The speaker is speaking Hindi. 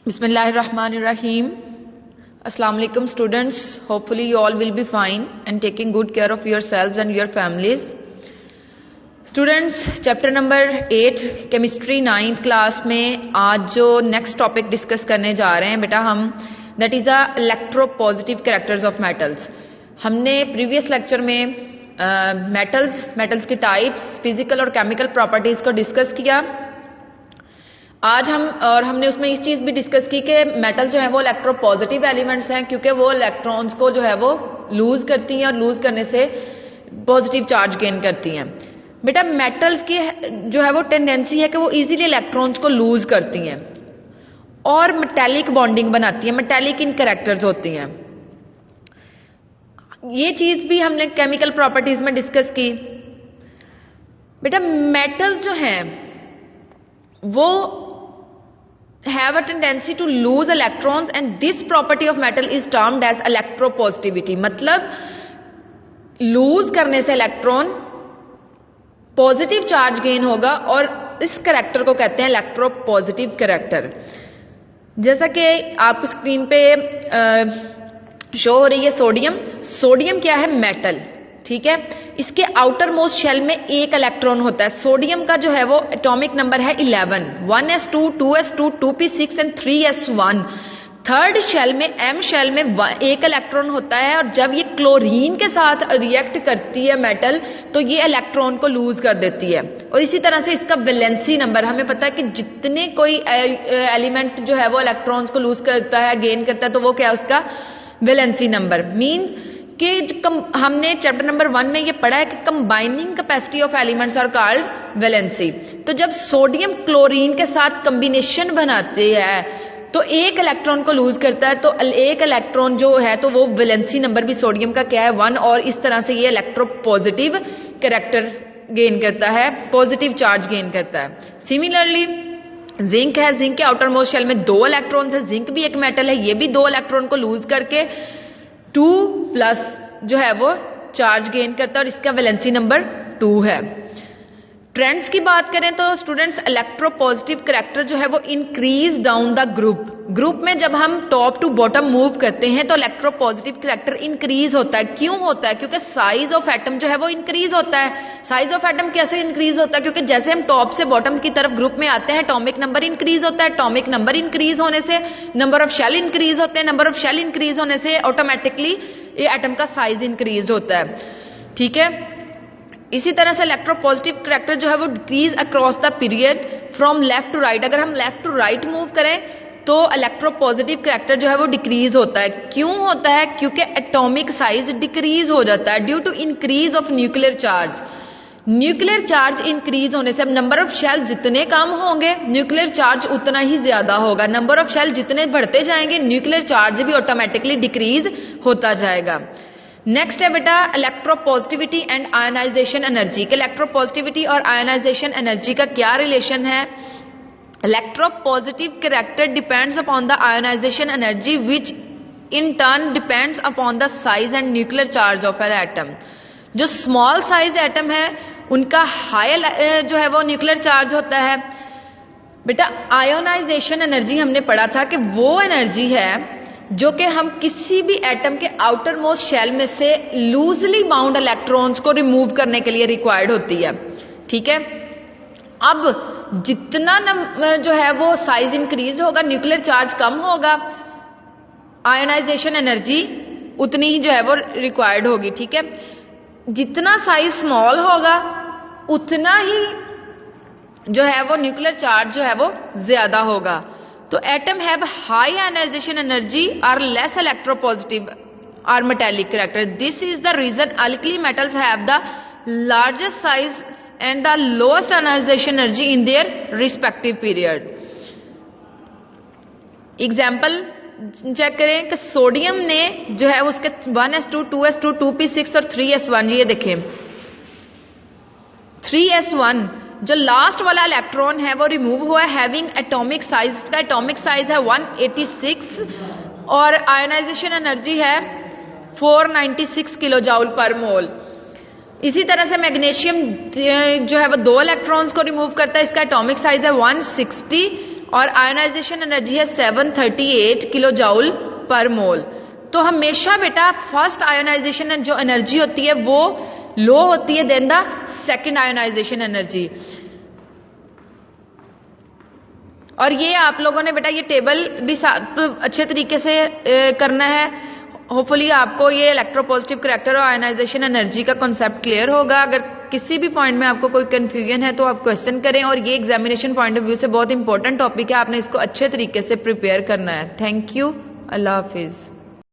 Bismillahirrahmanirrahim. Assalamu alaikum students. Hopefully you all will be fine and taking good care of yourselves and your families. Students, chapter number 8 chemistry 9th class में आज जो next topic discuss करने जा रहे हैं बेटा हम that is a electropositive characters of metals. हमने previous lecture में metals के types, physical और chemical properties को discuss किया. आज हमने उसमें इस चीज भी डिस्कस की कि मेटल जो है वो इलेक्ट्रोपॉजिटिव एलिमेंट्स हैं क्योंकि वो इलेक्ट्रॉन्स को जो है वो लूज करती हैं और लूज करने से पॉजिटिव चार्ज गेन करती हैं. बेटा मेटल्स की जो है वो टेंडेंसी है कि वो इजीली इलेक्ट्रॉन्स को लूज करती हैं और मेटेलिक बॉन्डिंग बनाती हैं, मेटेलिक इन कैरेक्टर्स होती हैं. ये चीज भी हमने केमिकल प्रॉपर्टीज में डिस्कस की. बेटा मेटल्स जो हैं वो have a tendency to lose electrons and this property of metal is termed as electropositivity. मतलब लूज करने से इलेक्ट्रॉन पॉजिटिव चार्ज गेन होगा और इस कैरेक्टर को कहते हैं इलेक्ट्रोपॉजिटिव कैरेक्टर. जैसा कि आपको स्क्रीन पे शो हो रही है सोडियम क्या है? मेटल. ठीक है, इसके आउटर मोस्ट शेल में एक इलेक्ट्रॉन होता है. सोडियम का जो है वो एटॉमिक नंबर है 11, 1s2, 2s2, 2p6 and 3s1. Third shell में m शेल में एक इलेक्ट्रॉन होता है और जब ये क्लोरीन के साथ रिएक्ट करती है मेटल तो ये इलेक्ट्रॉन को लूज कर देती है. और इसी तरह से इसका वैलेंसी नंबर, हमें पता है कि जितने कोई एलिमेंट जो है वो इलेक्ट्रॉन्स को लूज करता है, गेन करता है, तो वो क्या है उसका वैलेंसी नंबर. मीन कि हमने चैप्टर नंबर 1 में ये पढ़ा है कि combining capacity of elements are called valency. तो जब सोडियम क्लोरीन के साथ कॉम्बिनेशन बनाते हैं तो एक इलेक्ट्रॉन को लूज करता है, तो एक इलेक्ट्रॉन जो है तो वो वैलेंसी नंबर भी सोडियम का क्या है 1, और इस तरह से ये इलेक्ट्रोपॉजिटिव कैरेक्टर गेन करता है, पॉजिटिव चार्ज गेन करता है. सिमिलरली जिंक है, जिंक के आउटर मोस्ट शेल में 2 इलेक्ट्रॉन्स है. जिंक भी एक मेटल है, ये भी 2 इलेक्ट्रॉन को लूज करके 2+ जो है वो चार्ज गेन करता है और इसका वैलेंसी नंबर 2 है. ट्रेंड्स की बात करें तो स्टूडेंट्स इलेक्ट्रोपॉजिटिव कैरेक्टर जो है वो इंक्रीज डाउन द ग्रुप में जब हम टॉप टू बॉटम मूव करते हैं तो इलेक्ट्रोपॉजिटिव कैरेक्टर इंक्रीज होता है. क्यों होता है? क्योंकि साइज ऑफ एटम जो है वो इंक्रीज होता है. साइज ऑफ एटम कैसे इंक्रीज होता है? क्योंकि जैसे हम टॉप से बॉटम की तरफ ग्रुप में आते हैं एटॉमिक नंबर इंक्रीज होता है. एटॉमिक नंबर इंक्रीज होने से नंबर ऑफ शेल इंक्रीज होते हैं. नंबर ऑफ शेल इंक्रीज होने से ऑटोमेटिकली ये एटम का साइज इंक्रीज होता है. ठीक है, इसी तरह से इलेक्ट्रोपॉजिटिव कैरेक्टर जो है वो decrease across the period from left to right. अगर हम लेफ्ट टू राइट मूव करें तो इलेक्ट्रोपॉजिटिव कैरेक्टर जो है वो डिक्रीज होता है. क्यों होता है? क्योंकि एटॉमिक साइज डिक्रीज हो जाता है due to increase of nuclear charge. Nuclear charge increase होने से अब नंबर ऑफ शेल जितने कम होंगे न्यूक्लियर चार्ज उतना ही ज्यादा होगा. नंबर ऑफ शेल जितने बढ़ते जाएंगे न्यूक्लियर चार्ज भी ऑटोमेटिकली डिक्रीज होता जाएगा. नेक्स्ट है बेटा इलेक्ट्रोपॉजिटिविटी एंड आयनाइजेशन एनर्जी. के इलेक्ट्रोपॉजिटिविटी और आयनाइजेशन एनर्जी का क्या रिलेशन है? Electropositive character depends upon the ionisation energy which in turn depends upon the size and nuclear charge of an atom. जो स्मॉल साइज एटम है उनका हाई जो है वो न्यूक्लियर चार्ज होता है. बेटा आयोनाइजेशन एनर्जी हमने पढ़ा था कि वो एनर्जी है जो कि हम किसी भी एटम के आउटर मोस्ट शेल में से लूजली बाउंड इलेक्ट्रॉन्स को रिमूव करने के लिए रिक्वायर्ड होती है. ठीक है, अब जितना जो है वो साइज इंक्रीज होगा न्यूक्लियर चार्ज कम होगा, आयोनाइजेशन एनर्जी उतनी ही जो है वो रिक्वायर्ड होगी. ठीक है, जितना साइज स्मॉल होगा उतना ही जो है वो न्यूक्लियर चार्ज जो है वो ज्यादा होगा. तो atom have high ionisation energy or less electropositive or metallic character. This is the reason alkali metals have the largest size and the lowest ionisation energy in their respective period. Example check करें कि सोडियम ने जो है उसके 1s2, 2s2, 2p6 और 3s1, ये देखें 3s1 जो लास्ट वाला इलेक्ट्रॉन है वो रिमूव हुआ है हैविंग एटॉमिक साइज. इसका एटॉमिक साइज है 186 और आयोनाइजेशन एनर्जी है 496 किलो जूल पर मोल. इसी तरह से मैग्नीशियम जो है वो 2 इलेक्ट्रॉन्स को रिमूव करता है. इसका एटॉमिक साइज है 160 और आयोनाइजेशन एनर्जी है 738 किलो जूल पर मोल। तो हमेशा बेटा फर्स्ट आयोनाइजेशन जो एनर्जी होती है वो लो होती है then the second ionisation energy. और ये आप लोगों ने बेटा ये टेबल भी अच्छे तरीके से करना है। होपफुली आपको ये इलेक्ट्रोपॉजिटिव करैक्टर और आयोनाइजेशन एनर्जी का कॉन्सेप्ट क्लियर होगा। अगर किसी भी पॉइंट में आपको कोई कंफ्यूजन है तो आप क्वेश्चन करें। और ये एग्जामिनेशन पॉइंट ऑफ व्यू से बहुत इंपॉर्टेंट टॉपिक है, आपने इसको अच्छे तरीके से प्रिपेयर करना है। Thank you, Allah Hafiz.